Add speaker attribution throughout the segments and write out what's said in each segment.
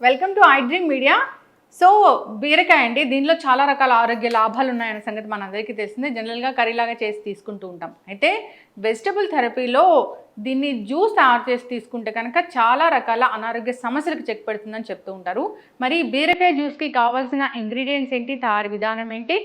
Speaker 1: Welcome to I dream media. So బీరకాయ అండి, దీనిలో చాలా రకాల ఆరోగ్య లాభాలు ఉన్నాయన్న సంగతి మనందరికీ తెలిసిందే. జనరల్గా కర్రీలాగా చేసి తీసుకుంటూ ఉంటాం. అయితే వెజిటబుల్ థెరపీలో దీన్ని జ్యూస్ తయారు చేసి తీసుకుంటే కనుక చాలా రకాల అనారోగ్య సమస్యలకు చెక్ పెడుతుందని చెప్తూ ఉంటారు. మరి బీరకాయ జ్యూస్కి కావాల్సిన ఇంగ్రీడియంట్స్ ఏంటి, తయారీ విధానం ఏంటి?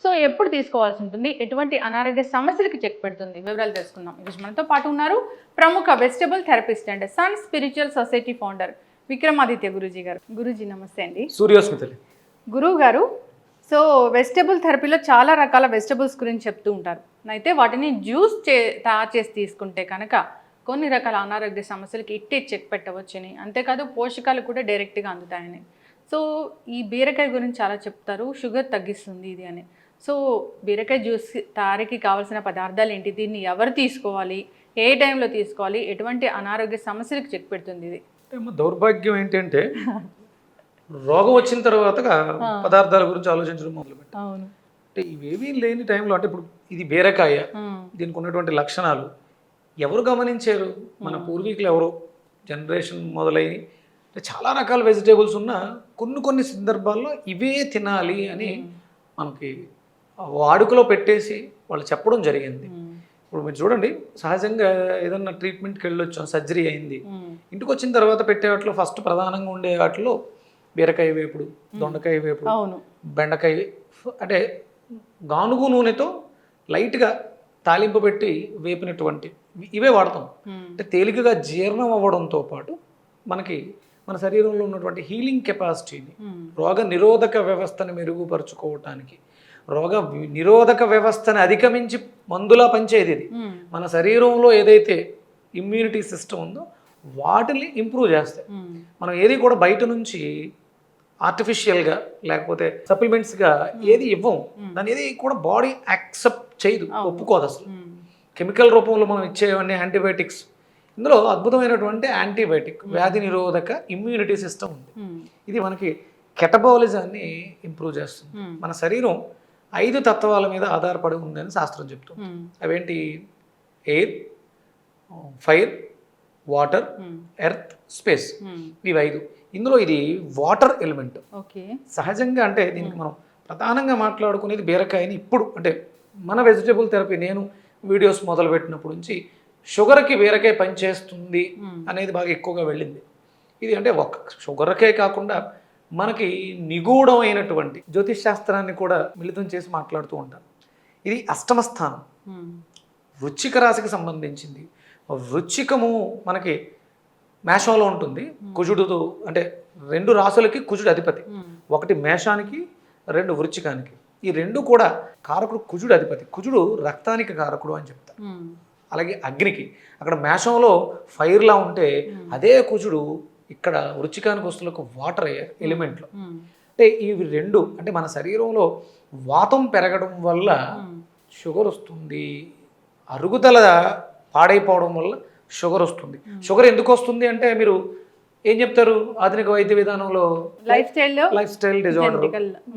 Speaker 1: సో ఎప్పుడు తీసుకోవాల్సి ఉంటుంది, ఎటువంటి అనారోగ్య సమస్యలకు చెక్ పెడుతుంది, వివరాలు తెలుసుకుందాం. ఈరోజు మనతో పాటు ఉన్నారు ప్రముఖ vegetable therapist and sun spiritual society founder Vikramaditya Guruji గారు. గురూజీ నమస్తే అండి.
Speaker 2: సూర్యోస్మితలి
Speaker 1: గురువు గారు, సో వెజిటబుల్ థెరపీలో చాలా రకాల వెజిటబుల్స్ గురించి చెప్తూ ఉంటారు. అయితే వాటిని జ్యూస్ తయారు చేసి తీసుకుంటే కనుక కొన్ని రకాల అనారోగ్య సమస్యలకి ఇట్టే చెక్ పెట్టవచ్చని, అంతేకాదు పోషకాలు కూడా డైరెక్ట్గా అందుతాయని. సో ఈ బీరకాయ గురించి చాలా చెప్తారు, షుగర్ తగ్గిస్తుంది ఇది అని. సో బీరకాయ జ్యూస్ తయారీకి కావాల్సిన పదార్థాలు ఏంటి, దీన్ని ఎవరు తీసుకోవాలి, ఏ టైంలో తీసుకోవాలి, ఎటువంటి అనారోగ్య సమస్యలకు చెక్ పెడుతుంది ఇది?
Speaker 2: దౌర్భాగ్యం ఏంటంటే రోగం వచ్చిన తర్వాత పదార్థాల గురించి ఆలోచించడం మొదలుపెట్టాం.
Speaker 1: అవును.
Speaker 2: అంటే ఇవేమీ లేని టైంలో, అంటే ఇప్పుడు ఇది బీరకాయ, దీనికి ఉన్నటువంటి లక్షణాలు ఎవరు గమనించారు? మన పూర్వీకులు ఎవరో జనరేషన్ మొదలై చాలా రకాల వెజిటేబుల్స్ ఉన్న కొన్ని సందర్భాల్లో ఇవే తినాలి అని మనకి వాడుకలో పెట్టేసి వాళ్ళు చెప్పడం జరిగింది. ఇప్పుడు మీరు చూడండి, సహజంగా ఏదన్నా ట్రీట్మెంట్కి వెళ్ళొచ్చాం, సర్జరీ అయింది, ఇంటికి వచ్చిన తర్వాత పెట్టే వాటిలో ఫస్ట్ ప్రధానంగా ఉండే వాటిలో బీరకాయ వేపుడు, దొండకాయ వేపుడు, బెండకాయ, అంటే గానుగు నూనెతో లైట్గా తాలింపు పెట్టి వేపినటువంటి ఇవే వాడతాం. అంటే తేలికగా జీర్ణం అవ్వడంతో పాటు మనకి మన శరీరంలో ఉన్నటువంటి హీలింగ్ కెపాసిటీని, రోగ నిరోధక వ్యవస్థను మెరుగుపరుచుకోవటానికి, రోగ నిరోధక వ్యవస్థను అధిగమించి మందులా పనిచేది ఇది. మన శరీరంలో ఏదైతే ఇమ్యూనిటీ సిస్టమ్ ఉందో వాటిని ఇంప్రూవ్ చేస్తాయి. మనం ఏది కూడా బయట నుంచి ఆర్టిఫిషియల్గా లేకపోతే సప్లిమెంట్స్గా ఏది ఇవ్వం. దాని ఏది కూడా బాడీ యాక్సెప్ట్ చేయదు, ఒప్పుకోదు అసలు. కెమికల్ రూపంలో మనం ఇచ్చేవన్నీ యాంటీబయాటిక్స్. ఇందులో అద్భుతమైనటువంటి యాంటీబయాటిక్, వ్యాధి నిరోధక ఇమ్యూనిటీ సిస్టమ్ ఉంది. ఇది మనకి కెటబాలిజాన్ని ఇంప్రూవ్ చేస్తుంది. మన శరీరం 5 తత్వాల మీద ఆధారపడి ఉందని శాస్త్రం చెప్తుంది. అవేంటి? Air, fire, water, earth, space. ఇవి 5. ఇందులో ఇది వాటర్ ఎలిమెంట్. సహజంగా అంటే దీనికి మనం ప్రధానంగా మాట్లాడుకునేది బీరకాయని. ఇప్పుడు అంటే మన వెజిటబుల్ థెరపీ నేను వీడియోస్ మొదలుపెట్టినప్పటి నుంచి షుగర్కి బీరకాయ పనిచేస్తుంది అనేది బాగా ఎక్కువగా వెళ్ళింది. ఇది అంటే ఒక షుగర్కే కాకుండా మనకి నిగూఢమైనటువంటి జ్యోతిష్ శాస్త్రాన్ని కూడా మిళితం చేసి మాట్లాడుతూ ఉంటారు. ఇది అష్టమ స్థానం, వృశ్చిక రాశికి సంబంధించింది. వృశ్చికము మనకి మేషంలో ఉంటుంది. కుజుడుతో అంటే 2 రాశులకి కుజుడు అధిపతి. ఒకటి మేషానికి, 2 వృశ్చికానికి. ఈ 2 కూడా కారకుడు కుజుడు అధిపతి. కుజుడు రక్తానికి కారకుడు అని చెప్తారు. అలాగే అగ్నికి, అక్కడ మేషంలో ఫైర్లా ఉంటే అదే కుజుడు ఇక్కడ వృశ్చికానికి వస్తువులకు వాటర్ ఎలిమెంట్లో. అంటే ఇవి 2 అంటే మన శరీరంలో వాతం పెరగడం వల్ల షుగర్ వస్తుంది, అరుగుదల పాడైపోవడం వల్ల షుగర్ వస్తుంది. షుగర్ ఎందుకు వస్తుంది అంటే మీరు ఏం చెప్తారు? ఆధునిక వైద్య విధానంలో లైఫ్ స్టైల్ డిజార్డర్,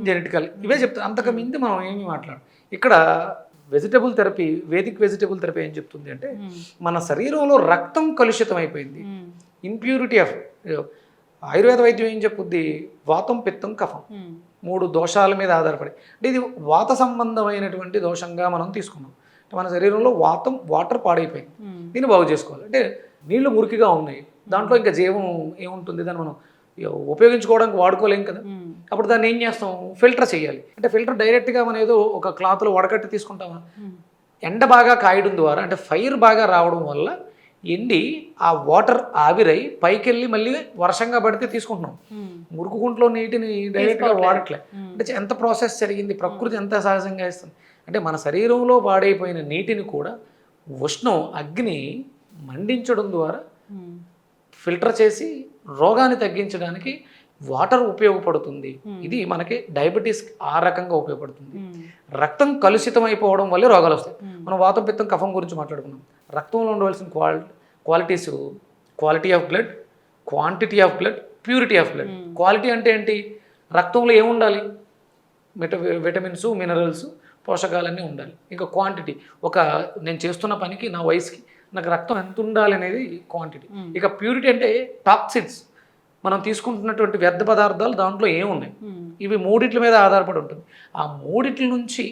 Speaker 2: జెనెటికల్, ఇవే చెప్తారు. అంతకు మించి మనం ఏమీ మాట్లాడు. ఇక్కడ vegetable therapy, Vedic vegetable therapy ఏం చెప్తుంది అంటే మన శరీరంలో రక్తం కలుషితం అయిపోయింది, ఇంప్యూరిటీ ఆఫ్. ఆయుర్వేద వైద్యం ఏం చెప్పుద్ది? వాతం, పిత్తం, కఫం 3 దోషాల మీద ఆధారపడి. అంటే ఇది వాత సంబంధమైనటువంటి దోషంగా మనం తీసుకున్నాం. మన శరీరంలో వాటర్ పాడైపోయింది, దీన్ని బాగు చేసుకోవాలి. అంటే నీళ్లు మురికిగా ఉన్నాయి, దాంట్లో ఇంకా జీవం ఏముంటుంది, దాన్ని మనం ఉపయోగించుకోవడానికి వాడుకోలేం కదా. అప్పుడు దాన్ని ఏం చేస్తాం? ఫిల్టర్ చేయాలి. అంటే ఫిల్టర్ డైరెక్ట్గా మనం ఏదో ఒక క్లాత్లో వడకట్టి తీసుకుంటామా? ఎండ బాగా కాయడం ద్వారా, అంటే ఫైర్ బాగా రావడం వల్ల ఎండి ఆ వాటర్ ఆవిరై పైకి వెళ్ళి మళ్ళీ వర్షంగా పడితే తీసుకుంటున్నాం. మురుకు గుంట్లో నీటిని డైరెక్ట్గా వాడట్లే. అంటే ఎంత ప్రాసెస్ జరిగింది, ప్రకృతి ఎంత సహజంగా ఇస్తుంది. అంటే మన శరీరంలో పాడైపోయిన నీటిని కూడా ఉష్ణం, అగ్ని మండించడం ద్వారా ఫిల్టర్ చేసి రోగాన్ని తగ్గించడానికి వాటర్ ఉపయోగపడుతుంది. ఇది మనకి డయాబెటీస్ ఆ రకంగా ఉపయోగపడుతుంది. రక్తం కలుషితం అయిపోవడం వల్లే రోగాలు వస్తాయి. మనం వాతం పిత్తం కఫం గురించి మాట్లాడుకున్నాం. రక్తంలో ఉండవలసిన qualities quality of blood, quantity of blood, purity of blood. Quality అంటే ఏంటి? రక్తంలో ఏముండాలి? విటమిన్స్, మినరల్స్, పోషకాలన్నీ ఉండాలి. ఇంకా క్వాంటిటీ, నేను చేస్తున్న పనికి నా వయసుకి నాకు రక్తం ఎంత ఉండాలి అనేది క్వాంటిటీ. ఇక ప్యూరిటీ అంటే టాక్సిన్స్, మనం తీసుకుంటున్నటువంటి వ్యర్థ పదార్థాలు దాంట్లో ఏమున్నాయి, ఇవి మూడిట్ల మీద ఆధారపడి ఉంటుంది. ఆ మూడిట్ల నుంచి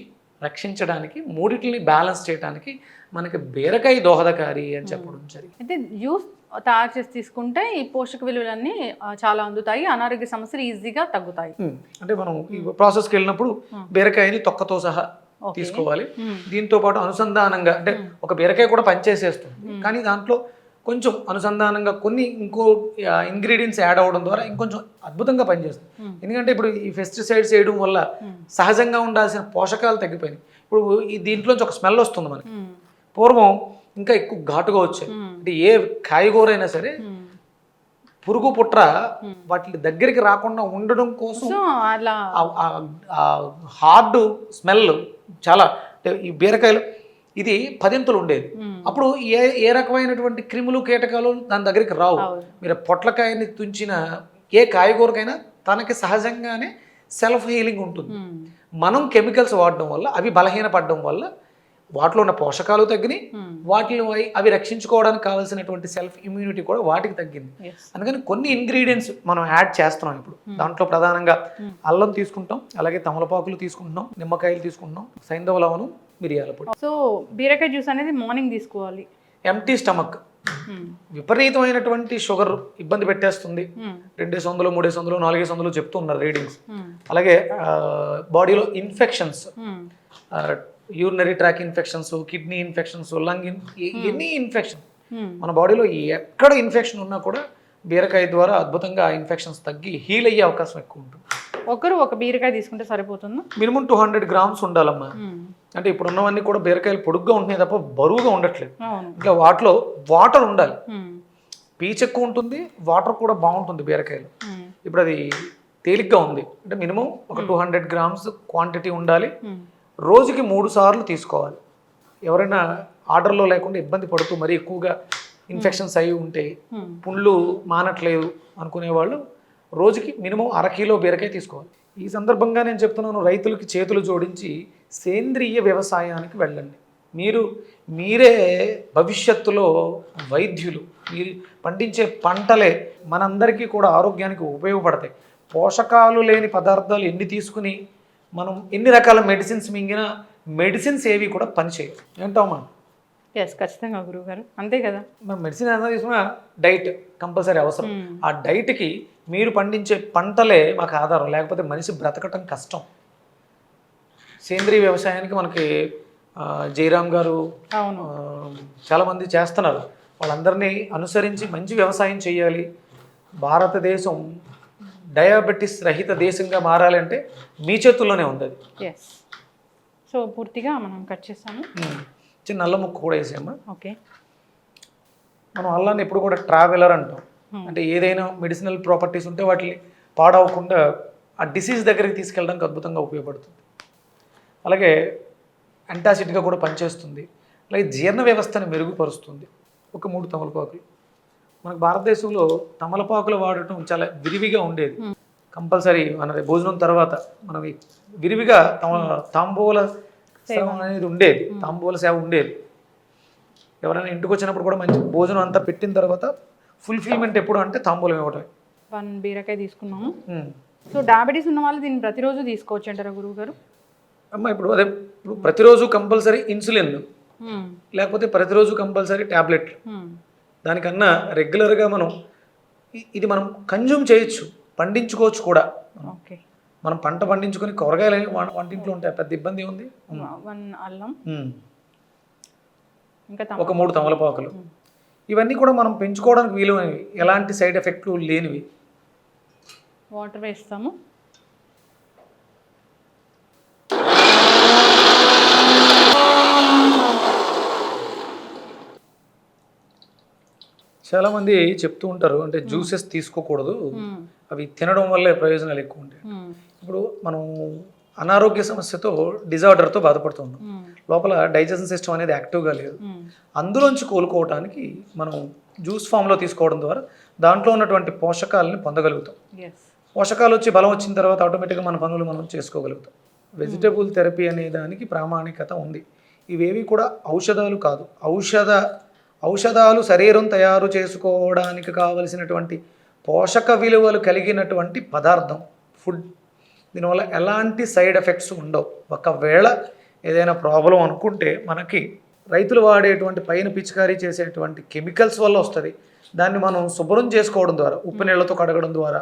Speaker 2: రక్షించడానికి, మూడిట్లని బ్యాలెన్స్ చేయడానికి మనకి బీరకాయ దోహదకారి అని చెప్పడం జరిగింది.
Speaker 1: అయితే జ్యూస్ తయారు చేసి తీసుకుంటే ఈ పోషక విలువలన్నీ చాలా అందుతాయి, అనారోగ్య సమస్యలు ఈజీగా తగ్గుతాయి.
Speaker 2: అంటే మనం ఈ ప్రాసెస్కి వెళ్ళినప్పుడు బీరకాయని తొక్కతో సహా తీసుకోవాలి. దీంతో పాటు అనుసంధానంగా, అంటే ఒక బీరకాయ కూడా పనిచేసేస్తుంది, కానీ దాంట్లో కొంచెం అనుసంధానంగా కొన్ని ఇంకో ఇంగ్రీడియంట్స్ యాడ్ అవ్వడం ద్వారా ఇంకొంచెం అద్భుతంగా పనిచేస్తుంది. ఎందుకంటే ఇప్పుడు ఈ పెస్టిసైడ్స్ వేయడం వల్ల సహజంగా ఉండాల్సిన పోషకాలు తగ్గిపోయినాయి. ఇప్పుడు ఈ దీంట్లోంచి ఒక స్మెల్ వస్తుంది మనకి. పూర్వం ఇంకా ఎక్కువ ఘాటుగా వచ్చాయి. అంటే ఏ కాయగూర అయినా సరే పురుగు పుట్ర వాటి దగ్గరికి రాకుండా ఉండడం కోసం
Speaker 1: అలా
Speaker 2: హార్డ్ స్మెల్ చాలా, ఈ బీరకాయలు ఇది 10 ఉండేది. అప్పుడు ఏ రకమైనటువంటి క్రిములు కీటకాలు దాని దగ్గరికి రావు. మీరు పొట్లకాయని తుంచిన ఏ కాయగూరకైనా తనకి సహజంగానే సెల్ఫ్ హీలింగ్ ఉంటుంది. మనం కెమికల్స్ వాడడం వల్ల అవి బలహీనపడడం వల్ల వాటిలో ఉన్న పోషకాలు తగ్గినాయి, వాటిని అవి రక్షించుకోవడానికి కావాల్సినటువంటి సెల్ఫ్ ఇమ్యూనిటీ కూడా వాటికి తగ్గింది. అందుకని కొన్ని ఇంగ్రీడియంట్స్ మనం యాడ్ చేస్తున్నాం ఇప్పుడు. దాంట్లో ప్రధానంగా అల్లం తీసుకుంటాం, అలాగే తమలపాకులు తీసుకుంటున్నాం, నిమ్మకాయలు తీసుకుంటున్నాం, సైంధవ లవణం, మిరియాల పొడి.
Speaker 1: సో బీరకాయ జ్యూస్ అనేది మార్నింగ్ తీసుకోవాలి.
Speaker 2: Empty stomach. విపరీతమైనటువంటి షుగర్ ఇబ్బంది పెట్టేస్తుంది. 200, 300, 400 చెప్తూ ఉన్నారు రీడింగ్స్. అలాగే బాడీలో infections, urinary tract infections, kidney infections, lung any infection, మన బాడీలో ఎక్కడ ఇన్ఫెక్షన్ ఉన్నా కూడా బీరకాయ ద్వారా అద్భుతంగా ఆ ఇన్ఫెక్షన్స్ తగ్గి హీల్ అయ్యే అవకాశం ఎక్కువ ఉంటుంది.
Speaker 1: ఒక బీరకాయ తీసుకుంటే సరిపోతుందా?
Speaker 2: మినిమం 200 grams ఉండాలమ్మా. అంటే ఇప్పుడు ఉన్నవన్నీ కూడా బీరకాయలు పొడుగ్గా ఉంటున్నాయి తప్ప బరువుగా ఉండట్లేదు. ఇంకా వాటిలో వాటర్ ఉండాలి, పీచు ఎక్కువ ఉంటుంది, వాటర్ కూడా బాగుంటుంది బీరకాయలు. ఇప్పుడు అది తేలిగ్గా ఉంది అంటే మినిమం ఒక 200 grams క్వాంటిటీ ఉండాలి. రోజుకి 3 సార్లు తీసుకోవాలి. ఎవరైనా ఆర్డర్లో లేకుండా ఇబ్బంది పడుతూ మరీ ఎక్కువగా ఇన్ఫెక్షన్స్ అయి ఉంటే, పుండ్లు మానట్లేదు అనుకునే వాళ్ళు రోజుకి మినిమం 1/2 కిలో బీరకాయ తీసుకోవాలి. ఈ సందర్భంగా నేను చెప్తున్నాను, రైతులకి చేతులు జోడించి సేంద్రియ వ్యవసాయానికి వెళ్ళండి. మీరే భవిష్యత్తులో వైద్యులు. మీరు పండించే పంటలే మనందరికీ కూడా ఆరోగ్యానికి ఉపయోగపడతాయి. పోషకాలు లేని పదార్థాలు ఎన్ని తీసుకుని మనం ఎన్ని రకాల మెడిసిన్స్ మింగినా మెడిసిన్స్ ఏవి కూడా పనిచేయవు. ఏంటమ్మా?
Speaker 1: ఎస్, ఖచ్చితంగా గురువుగారు, అంతే కదా.
Speaker 2: మనం మెడిసిన్ ఏదైనా తీసుకున్నా డైట్ కంపల్సరీ అవసరం. ఆ డైట్కి మీరు పండించే పంటలే మాకు ఆధారం, లేకపోతే మనిషి బ్రతకటం కష్టం. సేంద్రీయ వ్యవసాయానికి మనకి జయరామ్ గారు చాలామంది చేస్తున్నారు. వాళ్ళందరినీ అనుసరించి మంచి వ్యవసాయం చేయాలి. భారతదేశం డయాబెటీస్ రహిత దేశంగా మారాలంటే మీ చేతుల్లోనే ఉంది అది.
Speaker 1: ఎస్. సో పూర్తిగా మనం కట్ చేస్తాము.
Speaker 2: చిన్న అల్లం ముక్క కూడా వేసాము.
Speaker 1: ఓకే.
Speaker 2: మనం అల్లాన్ని ఎప్పుడు కూడా ట్రావెలర్ అంటాం. అంటే ఏదైనా మెడిసినల్ ప్రాపర్టీస్ ఉంటే వాటిని పాడవకుండా ఆ డిసీజ్ దగ్గరికి తీసుకెళ్ళడానికి అద్భుతంగా ఉపయోగపడుతుంది. అలాగే యాంటాసిడ్గా కూడా పనిచేస్తుంది. అలాగే జీర్ణ వ్యవస్థను మెరుగుపరుస్తుంది. ఒక 3 తమలపాకులు. మనకు భారతదేశంలో తమలపాకులు వాడటం చాలా విరివిగా ఉండేది. కంపల్సరీ మన భోజనం తర్వాత మనం విరివిగా తాంబూల సేవ అనేది ఉండేది. తాంబూల సేవ ఉండేది. ఎవరైనా ఇంటికి వచ్చినప్పుడు కూడా మంచి భోజనం అంతా పెట్టిన తర్వాత ఫుల్ఫిల్మెంట్ ఎప్పుడు అంటే తాంబూలం ఇవ్వటమే.
Speaker 1: 1 బీరకాయ తీసుకున్నాము. సో డయాబెటీస్ ఉన్న వాళ్ళు దీన్ని ప్రతిరోజు తీసుకోవచ్చు అంటారా గురువు గారు?
Speaker 2: అమ్మ ఇప్పుడు ప్రతిరోజు కంపల్సరీ ఇన్సులిన్, లేకపోతే ప్రతిరోజు కంపల్సరీ ట్యాబ్లెట్లు. దానికన్నా రెగ్యులర్గా ఇది మనం కన్జ్యూమ్ చేయొచ్చు, పండించుకోవచ్చు కూడా.
Speaker 1: ఓకే.
Speaker 2: మనం పంట పండించుకొని కూరగాయలు వంటింట్లో ఉంటాయి, పెద్ద ఇబ్బంది ఉంది.
Speaker 1: 1 అల్లం, ఇంకా
Speaker 2: ఒక 3 తమలపాకులు. ఇవన్నీ కూడా మనం పెంచుకోవడానికి వీలువైనవి, ఎలాంటి సైడ్ ఎఫెక్ట్లు లేనివి.
Speaker 1: వాటర్ వేస్తాము.
Speaker 2: చాలామంది చెప్తూ ఉంటారు అంటే జ్యూసెస్ తీసుకోకూడదు, అవి తినడం వల్లే ప్రయోజనాలు ఎక్కువ ఉంటాయి. ఇప్పుడు మనం అనారోగ్య సమస్యతో డిజార్డర్తో బాధపడుతున్నాం, లోపల డైజెషన్ సిస్టమ్ అనేది యాక్టివ్గా లేదు. అందులోంచి కోలుకోవడానికి మనం జ్యూస్ ఫామ్లో తీసుకోవడం ద్వారా దాంట్లో ఉన్నటువంటి పోషకాలని పొందగలుగుతాం. పోషకాలు వచ్చి బలం వచ్చిన తర్వాత ఆటోమేటిక్గా మన పనులు మనం చేసుకోగలుగుతాం. వెజిటబుల్ థెరపీ అనే దానికి ప్రామాణికత ఉంది. ఇవేవి కూడా ఔషధాలు కాదు. ఔషధాలు శరీరం తయారు చేసుకోవడానికి కావలసినటువంటి పోషక విలువలు కలిగినటువంటి పదార్థం, ఫుడ్. దీనివల్ల ఎలాంటి సైడ్ ఎఫెక్ట్స్ ఉండవు. ఒకవేళ ఏదైనా ప్రాబ్లం అనుకుంటే మనకి రైతులు వాడేటువంటి పైన పిచికారీ చేసేటువంటి కెమికల్స్ వల్ల వస్తుంది. దాన్ని మనం శుభ్రం చేసుకోవడం ద్వారా, ఉప్పు నీళ్ళతో కడగడం ద్వారా,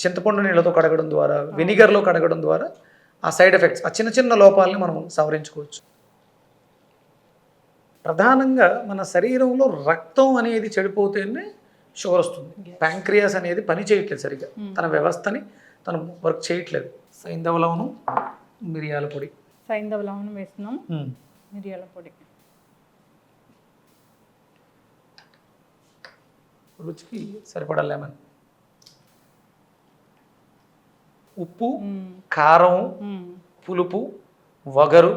Speaker 2: చింతపండు నీళ్ళతో కడగడం ద్వారా, వెనిగర్లో కడగడం ద్వారా ఆ సైడ్ ఎఫెక్ట్స్, ఆ చిన్న చిన్న లోపాలని మనం సవరించుకోవచ్చు. ప్రధానంగా మన శరీరంలో రక్తం అనేది చెడిపోతేనే షుగర్ వస్తుంది. ప్యాంక్రియాస్ అనేది పని చేయట్లేదు సరిగ్గా, తన వ్యవస్థని తను వర్క్ చేయట్లేదు. సైంధవ లవణం, మిరియాల పొడి.
Speaker 1: సైంధవ లవణం వేస్తున్నాం, మిరియాల పొడి.
Speaker 2: రుచికి సరిపడా లెమన్, ఉప్పు, కారం, పులుపు, వగరు,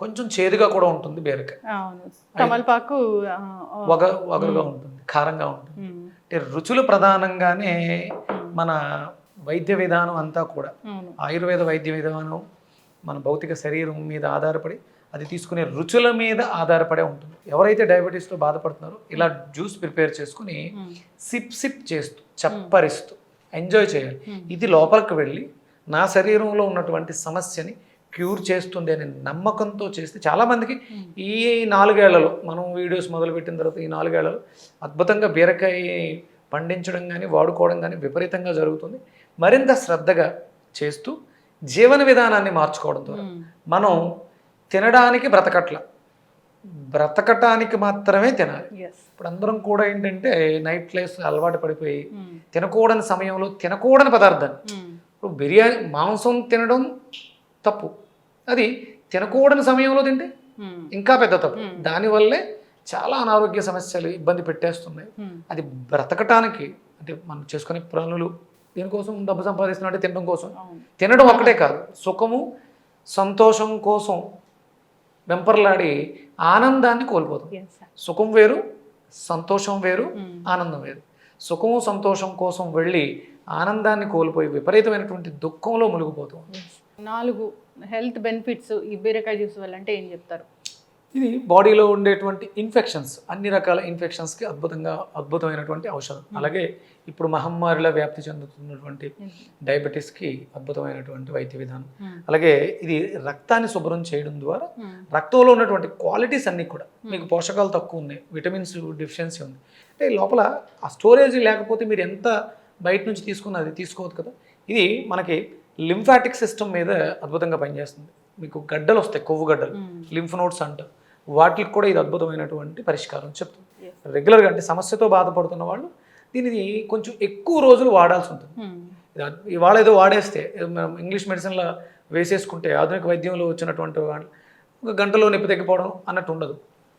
Speaker 2: కొంచెం చేదుగా కూడా ఉంటుంది బీరకాయ.
Speaker 1: తమలపాకు
Speaker 2: వగరుగా ఉంటుంది, కారంగా ఉంటుంది. అంటే రుచులు ప్రధానంగానే మన వైద్య విధానం అంతా కూడా ఆయుర్వేద వైద్య విధానం మన భౌతిక శరీరం మీద ఆధారపడి, అది తీసుకునే రుచుల మీద ఆధారపడే ఉంటుంది. ఎవరైతే డయాబెటీస్తో బాధపడుతున్నారో ఇలా జ్యూస్ ప్రిపేర్ చేసుకుని సిప్ చేస్తూ చప్పరిస్తూ ఎంజాయ్ చేయాలి. ఇది లోపలికి వెళ్ళి నా శరీరంలో ఉన్నటువంటి సమస్యని క్యూర్ చేస్తుంది అనే నమ్మకంతో చేస్తే చాలామందికి ఈ 4 ఏళ్లలో, మనం వీడియోస్ మొదలుపెట్టిన తర్వాత ఈ 4 ఏళ్లలో అద్భుతంగా బీరకాయ పండించడం కానీ వాడుకోవడం కానీ విపరీతంగా జరుగుతుంది. మరింత శ్రద్ధగా చేస్తూ జీవన విధానాన్ని మార్చుకోవడం ద్వారా మనం తినడానికి బ్రతకటానికి మాత్రమే తినాలి. ఇప్పుడు అందరం కూడా ఏంటంటే నైట్ లైఫ్ అలవాటు పడిపోయి తినకూడని సమయంలో తినకూడని పదార్థాన్ని, ఇప్పుడు బిర్యానీ, మాంసం తినడం తప్పు, అది తినకూడని సమయంలో తింటే ఇంకా పెద్ద తప్పు. దానివల్లే చాలా అనారోగ్య సమస్యలు ఇబ్బంది పెట్టేస్తున్నాయి. అది బ్రతకటానికి అంటే మనం చేసుకునే పనులు దేనికోసం, డబ్బు సంపాదిస్తున్నట్టే తినడం కోసం. తినడం ఒక్కటే కాదు, సుఖము సంతోషం కోసం వెంపర్లాడి ఆనందాన్ని కోల్పోతాం. సుఖం వేరు, సంతోషం వేరు, ఆనందం వేరు. సుఖము సంతోషం కోసం వెళ్ళి ఆనందాన్ని కోల్పోయి విపరీతమైనటువంటి దుఃఖంలో మునిగిపోతాం.
Speaker 1: 4 హెల్త్ బెనిఫిట్స్ ఈ బీరకాయ జ్యూస్ వల్ల అంటే ఏం చెప్తారు?
Speaker 2: ఇది బాడీలో ఉండేటువంటి ఇన్ఫెక్షన్స్, అన్ని రకాల ఇన్ఫెక్షన్స్కి అద్భుతమైనటువంటి ఔషధం. అలాగే ఇప్పుడు మహమ్మారిలా వ్యాప్తి చెందుతున్నటువంటి డయాబెటీస్కి అద్భుతమైనటువంటి వైద్య విధానం. అలాగే ఇది రక్తాన్ని శుభ్రం చేయడం ద్వారా రక్తంలో ఉన్నటువంటి క్వాలిటీస్ అన్నీ కూడా, మీకు పోషకాలు తక్కువ ఉన్నాయి, విటమిన్స్ డెఫిషియన్సీ ఉంది అంటే లోపల ఆ స్టోరేజ్ లేకపోతే మీరు ఎంత బయట నుంచి తీసుకున్న అది తీసుకోవద్దు కదా. ఇది మనకి లింఫాటిక్ సిస్టమ్ మీద అద్భుతంగా పనిచేస్తుంది. మీకు గడ్డలు వస్తాయి, కొవ్వు గడ్డలు, లింఫ్ నోడ్స్ అంటారు, వాటికి కూడా ఇది అద్భుతమైనటువంటి పరిష్కారం చెప్తుంది. రెగ్యులర్గా అంటే సమస్యతో బాధపడుతున్న వాళ్ళు దీనిని కొంచెం ఎక్కువ రోజులు వాడాల్సి ఉంటుంది. ఇవాళ ఏదో వాడేస్తే ఇంగ్లీష్ మెడిసిన్లో వేసేసుకుంటే, ఆధునిక వైద్యంలో వచ్చినటువంటి వాళ్ళు ఒక గంటలో నొప్పి తగ్గిపోవడం అన్నట్టు ఉండదు.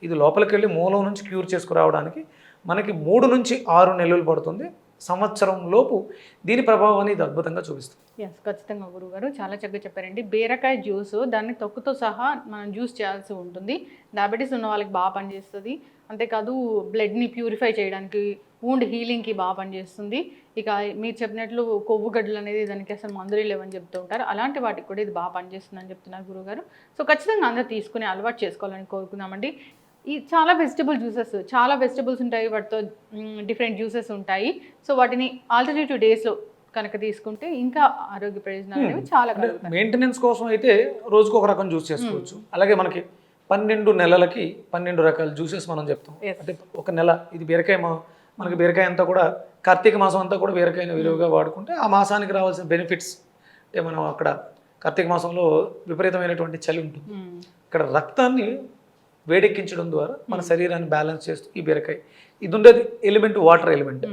Speaker 2: ఇది లోపలికి వెళ్ళి మూలం నుంచి క్యూర్ చేసుకురావడానికి మనకి 3 నుంచి 6 నెలలు పడుతుంది. సంవత్సరం లోపు దీని ప్రభావాన్ని ఇది అద్భుతంగా చూపిస్తుంది.
Speaker 1: ఖచ్చితంగా గురుగారు చాలా చక్కగా చెప్పారండి. బీరకాయ జ్యూస్ దాన్ని తొక్కుతో సహా మనం జ్యూస్ చేయాల్సి ఉంటుంది. డయాబెటీస్ ఉన్న వాళ్ళకి బాగా పనిచేస్తుంది. అంతేకాదు బ్లడ్ని ప్యూరిఫై చేయడానికి, వూండ్ హీలింగ్కి బాగా పనిచేస్తుంది. ఇక మీరు చెప్పినట్లు కొవ్వు గడ్డలు అనేది దానికి అసలు మందులు లేవని చెప్తూ ఉంటారు, అలాంటి వాటికి కూడా ఇది బాగా పనిచేస్తుందని చెప్తున్నారు గురుగారు. సో ఖచ్చితంగా అందరూ తీసుకుని అలవాటు చేసుకోవాలని కోరుకుందామండి. ఈ చాలా వెజిటబుల్స్ ఉంటాయి, వాటితో డిఫరెంట్ జ్యూసెస్ ఉంటాయి. సో వాటిని ఆల్టర్నేటివ్ డేస్లో కనుక తీసుకుంటే ఇంకా ఆరోగ్య ప్రయోజనాలు అనేవి చాలా
Speaker 2: మెయింటెనెన్స్ కోసం అయితే రోజుకు ఒక రకం జ్యూస్ చేసుకోవచ్చు. అలాగే మనకి 12 నెలలకి 12 రకాల జ్యూసెస్ మనం చెప్తాం. అంటే ఒక నెల ఇది బీరకాయ, మనకి బీరకాయ అంతా కూడా కార్తీక మాసం అంతా కూడా బీరకాయని విలువగా వాడుకుంటే ఆ మాసానికి రావాల్సిన బెనిఫిట్స్ అంటే మనం అక్కడ కార్తీక మాసంలో విపరీతమైనటువంటి చలి ఉంటుంది, ఇక్కడ రక్తాన్ని వేడెక్కించడం ద్వారా మన శరీరాన్ని బ్యాలెన్స్ చేస్తూ ఈ బీరకాయ, ఇది ఉండేది ఎలిమెంట్ వాటర్ ఎలిమెంట్,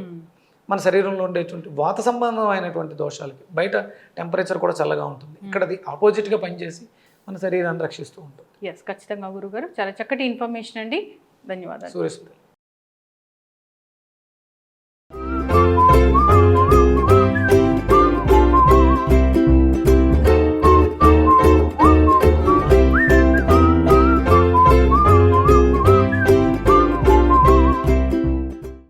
Speaker 2: మన శరీరంలో ఉండేటువంటి వాత సంబంధమైనటువంటి దోషాలకి బయట టెంపరేచర్ కూడా చల్లగా ఉంటుంది, ఇక్కడ అది ఆపోజిట్గా పనిచేసి మన శరీరాన్ని రక్షిస్తూ ఉంటుంది.
Speaker 1: ఖచ్చితంగా గురుగారు చాలా చక్కటి ఇన్ఫర్మేషన్ అండి, ధన్యవాదాలు.
Speaker 2: సూర్యసుందర్.